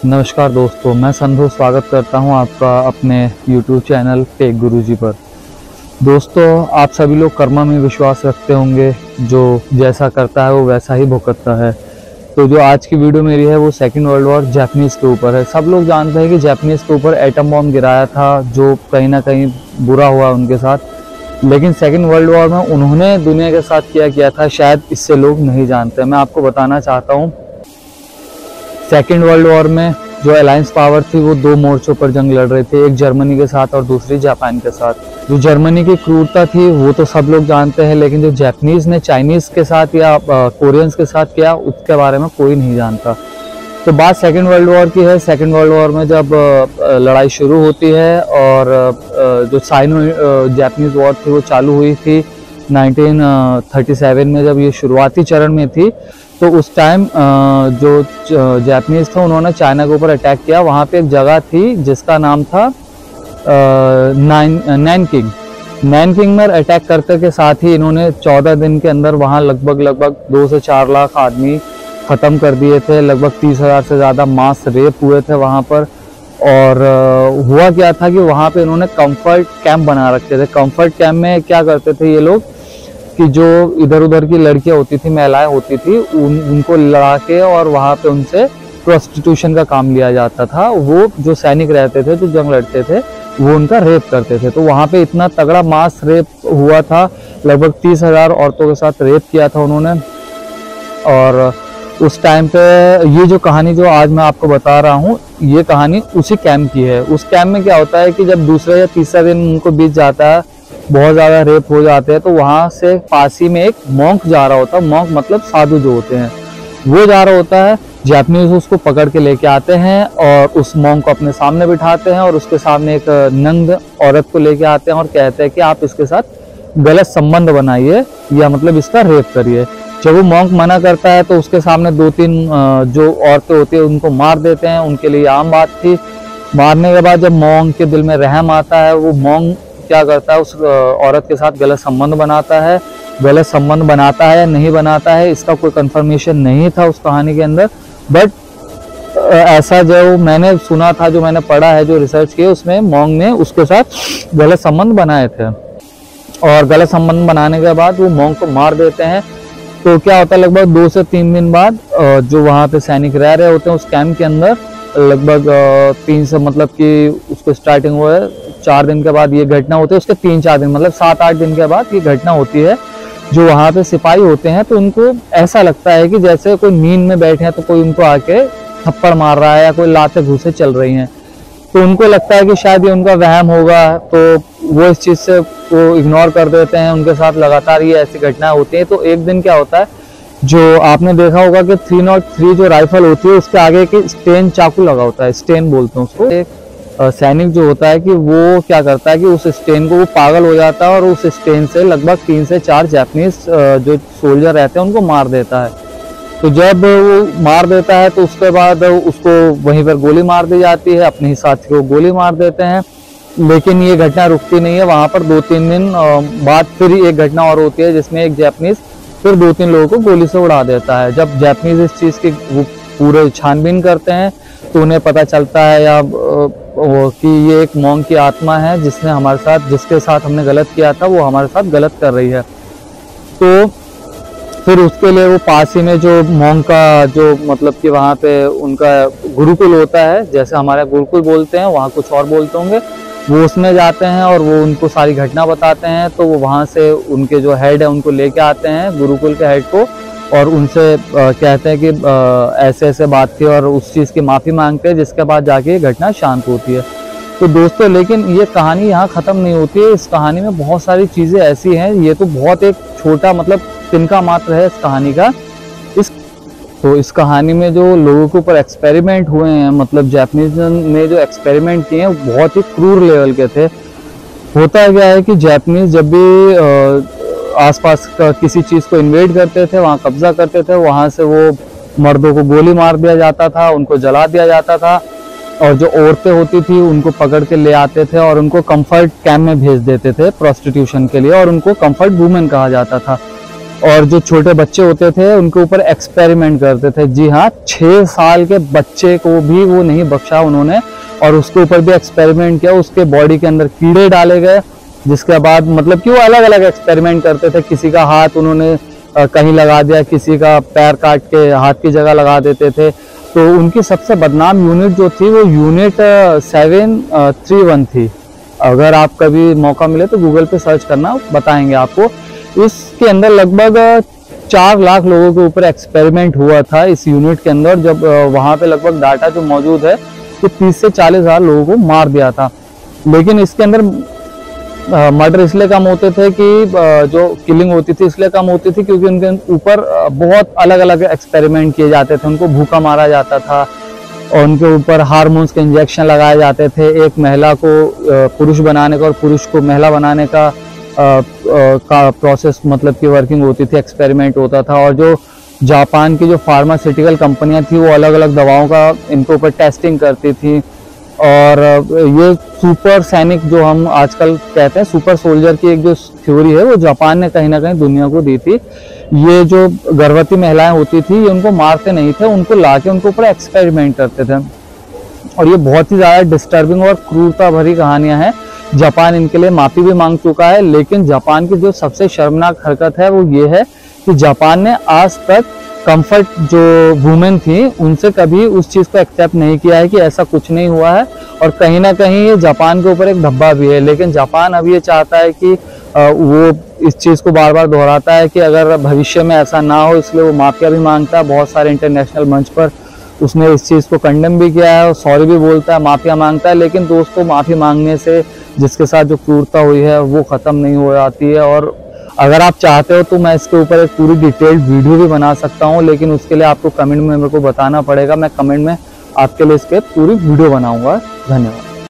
नमस्कार दोस्तों, मैं संधू स्वागत करता हूं आपका अपने YouTube चैनल टेक गुरुजी पर। दोस्तों, आप सभी लोग कर्म में विश्वास रखते होंगे, जो जैसा करता है वो वैसा ही भुगतता है। तो जो आज की वीडियो मेरी है वो सेकेंड वर्ल्ड वॉर जापानीज़ के ऊपर है। सब लोग जानते हैं कि जापानीज़ के ऊपर एटम बॉम्ब गिराया था, जो कहीं ना कहीं बुरा हुआ उनके साथ। लेकिन सेकेंड वर्ल्ड वॉर में उन्होंने दुनिया के साथ क्या किया था, शायद इससे लोग नहीं जानते। मैं आपको बताना चाहता हूँ, सेकेंड वर्ल्ड वॉर में जो अलायंस पावर थी वो दो मोर्चों पर जंग लड़ रहे थे, एक जर्मनी के साथ और दूसरी जापान के साथ। जो जर्मनी की क्रूरता थी वो तो सब लोग जानते हैं, लेकिन जो जापानीज ने चाइनीज के साथ या कोरियंस के साथ किया उसके बारे में कोई नहीं जानता। तो बात सेकेंड वर्ल्ड वॉर की है। सेकेंड वर्ल्ड वॉर में जब लड़ाई शुरू होती है और जो साइनो जापानीज वॉर थी वो चालू हुई थी 1937 में, जब ये शुरुआती चरण में थी, तो उस टाइम जो जापानीज थे उन्होंने चाइना के ऊपर अटैक किया। वहाँ पे एक जगह थी जिसका नाम था नैनकिंग। नैनकिंग में अटैक करते के साथ ही इन्होंने 14 दिन के अंदर वहाँ लगभग 2 से 4 लाख आदमी ख़त्म कर दिए थे। लगभग 30,000 से ज़्यादा मास रेप हुए थे वहाँ पर। और हुआ क्या था कि वहाँ पे इन्होंने कंफर्ट कैंप बना रखे थे। कंफर्ट कैंप में क्या करते थे ये लोग कि जो इधर उधर की लड़कियां होती थी, महिलाएं होती थी, उनको लड़ा के और वहाँ पे उनसे प्रोस्टिट्यूशन का काम लिया जाता था। वो जो सैनिक रहते थे, जो जंग लड़ते थे, वो उनका रेप करते थे। तो वहाँ पे इतना तगड़ा मास रेप हुआ था, लगभग 30,000 औरतों के साथ रेप किया था उन्होंने। और उस टाइम पे ये जो कहानी जो आज मैं आपको बता रहा हूँ, ये कहानी उसी कैंप की है। उस कैंप में क्या होता है कि जब दूसरा या तीसरा दिन उनको बीत जाता है, बहुत ज़्यादा रेप हो जाते हैं, तो वहाँ से पास ही में एक मॉन्क जा रहा होता है। मॉन्क मतलब साधु जो होते हैं, वो जा रहा होता है। जापानीज उसको पकड़ के लेके आते हैं और उस मॉन्क को अपने सामने बिठाते हैं और उसके सामने एक नंग औरत को लेके आते हैं और कहते हैं कि आप इसके साथ गलत संबंध बनाइए या मतलब इसका रेप करिए। जब वो मॉन्क मना करता है तो उसके सामने 2-3 जो औरतें होती है उनको मार देते हैं। उनके लिए आम बात थी। मारने के बाद जब मॉन्क के दिल में रहम आता है, वो मॉन्क क्या करता है, उस औरत के साथ गलत संबंध बनाता है। गलत संबंध बनाता है या नहीं बनाता है, इसका कोई कंफर्मेशन नहीं था उस कहानी के अंदर, बट ऐसा जो मैंने सुना था, जो मैंने पढ़ा है, जो रिसर्च की, उसमें मॉन्क ने उसके साथ गलत संबंध बनाए थे। और गलत संबंध बनाने के बाद वो मॉन्क को मार देते हैं। तो क्या होता है, लगभग 2 से 3 दिन बाद जो वहाँ पे सैनिक रह रहे होते हैं उस कैंप के अंदर, लगभग 3 से मतलब कि उसको स्टार्टिंग हुआ है 4 दिन के बाद ये घटना होती है। उसके 3-4 दिन मतलब 7-8 दिन के बाद ये घटना होती है। जो वहाँ पे सिपाही होते हैं तो उनको ऐसा लगता है कि जैसे कोई नींद में बैठे हैं, तो कोई उनको आके थप्पड़ मार रहा है या कोई लाते घूसे चल रही हैं। तो उनको लगता है कि शायद ये उनका वहम होगा, तो वो इस चीज़ से वो इग्नोर कर देते हैं। उनके साथ लगातार ये ऐसी घटनाएं होती हैं। तो एक दिन क्या होता है, जो आपने देखा होगा कि 303 जो राइफल होती है उसके आगे की स्टेन चाकू लगा होता है, स्टेन बोलते हैं उसको। एक सैनिक जो होता है कि वो क्या करता है कि उस स्टेन को वो पागल हो जाता है और उस स्टेन से लगभग 3 से 4 जापानीज जो सोल्जर रहते हैं उनको मार देता है। तो जब वो मार देता है तो उसके बाद उसको वहीं पर गोली मार दी जाती है, अपने ही साथी को गोली मार देते हैं। लेकिन ये घटना रुकती नहीं है। वहाँ पर 2-3 दिन बाद फिर एक घटना और होती है जिसमें एक जापानीज फिर 2-3 लोगों को गोली से उड़ा देता है। जब जापानीज इस चीज़ की वो पूरे छानबीन करते हैं तो उन्हें पता चलता है या कि ये एक मॉन्क की आत्मा है जिसने हमारे साथ, जिसके साथ हमने गलत किया था, वो हमारे साथ गलत कर रही है। तो फिर उसके लिए वो पास ही में जो मॉन्क का जो मतलब कि वहाँ पे उनका गुरुकुल होता है, जैसे हमारे गुरुकुल बोलते हैं, वहाँ कुछ और बोलते होंगे, वो उसमें जाते हैं और वो उनको सारी घटना बताते हैं। तो वो वहाँ से उनके जो हेड है उनको लेके आते हैं, गुरुकुल के हेड को, और उनसे कहते हैं कि ऐसे ऐसे बात थी और उस चीज़ की माफ़ी मांगते हैं, जिसके बाद जाके ये घटना शांत होती है। तो दोस्तों, लेकिन ये कहानी यहाँ ख़त्म नहीं होती है। इस कहानी में बहुत सारी चीज़ें ऐसी हैं। ये तो बहुत एक छोटा मतलब तिनका मात्र है इस कहानी का। इस कहानी में जो लोगों के ऊपर एक्सपेरिमेंट हुए हैं, मतलब जापानीज ने जो एक्सपेरिमेंट किए हैं, बहुत ही क्रूर लेवल के थे। होता क्या है कि जापानीज जब भी आसपास का किसी चीज़ को इन्वेड करते थे, वहाँ कब्जा करते थे, वहाँ से वो मर्दों को गोली मार दिया जाता था, उनको जला दिया जाता था। और जो औरतें होती थी उनको पकड़ के ले आते थे और उनको कंफर्ट कैंप में भेज देते थे प्रोस्टिट्यूशन के लिए, और उनको कंफर्ट वुमेन कहा जाता था। और जो छोटे बच्चे होते थे उनके ऊपर एक्सपेरिमेंट करते थे। जी हाँ, 6 साल के बच्चे को भी वो नहीं बख्शा उन्होंने, और उसके ऊपर भी एक्सपेरिमेंट किया। उसके बॉडी के अंदर कीड़े डाले गए, जिसके बाद मतलब कि वो अलग अलग एक्सपेरिमेंट करते थे। किसी का हाथ उन्होंने कहीं लगा दिया, किसी का पैर काट के हाथ की जगह लगा देते थे। तो उनकी सबसे बदनाम यूनिट जो थी वो यूनिट 731 थी। अगर आप कभी मौका मिले तो गूगल पे सर्च करना, बताएंगे आपको। इसके अंदर लगभग 4 लाख लोगों के ऊपर एक्सपेरिमेंट हुआ था इस यूनिट के अंदर। जब वहाँ पे लगभग डाटा जो मौजूद है कि 30 से 40 हज़ार लोगों को मार दिया था। लेकिन इसके अंदर मर्डर इसलिए कम होते थे कि जो किलिंग होती थी इसलिए कम होती थी क्योंकि उनके ऊपर बहुत अलग अलग एक्सपेरिमेंट किए जाते थे। उनको भूखा मारा जाता था और उनके ऊपर हार्मोन्स के इंजेक्शन लगाए जाते थे। एक महिला को पुरुष बनाने का और पुरुष को महिला बनाने का प्रोसेस मतलब की वर्किंग होती थी, एक्सपेरिमेंट होता था। और जो जापान की जो फार्मास्यूटिकल कंपनियां थी वो अलग अलग दवाओं का इनके ऊपर टेस्टिंग करती थी। और ये सुपर सैनिक जो हम आजकल कहते हैं, सुपर सोल्जर की एक जो थ्योरी है वो जापान ने कहीं ना कहीं दुनिया को दी थी। ये जो गर्भवती महिलाएं होती थी ये उनको मारते नहीं थे, उनको लाके उनके ऊपर एक्सपेरिमेंट करते थे। और ये बहुत ही ज़्यादा डिस्टर्बिंग और क्रूरता भरी कहानियां हैं। जापान इनके लिए माफ़ी भी मांग चुका है। लेकिन जापान की जो सबसे शर्मनाक हरकत है वो ये है कि जापान ने आज तक कंफर्ट जो वुमेन थी उनसे कभी उस चीज़ को एक्सेप्ट नहीं किया है कि ऐसा कुछ नहीं हुआ है। और कहीं ना कहीं ये जापान के ऊपर एक धब्बा भी है। लेकिन जापान अब ये चाहता है कि वो इस चीज़ को बार बार दोहराता है कि अगर भविष्य में ऐसा ना हो, इसलिए वो माफिया भी मांगता है। बहुत सारे इंटरनेशनल मंच पर उसने इस चीज़ को कंडेम भी किया है और सॉरी भी बोलता है, माफिया मांगता है। लेकिन दोस्तों, माफ़ी मांगने से जिसके साथ जो क्रूरता हुई है वो ख़त्म नहीं हो जाती है। और अगर आप चाहते हो तो मैं इसके ऊपर एक पूरी डिटेल्ड वीडियो भी बना सकता हूँ, लेकिन उसके लिए आपको कमेंट में मेरे को बताना पड़ेगा। मैं कमेंट में आपके लिए इसके पूरी वीडियो बनाऊंगा। धन्यवाद।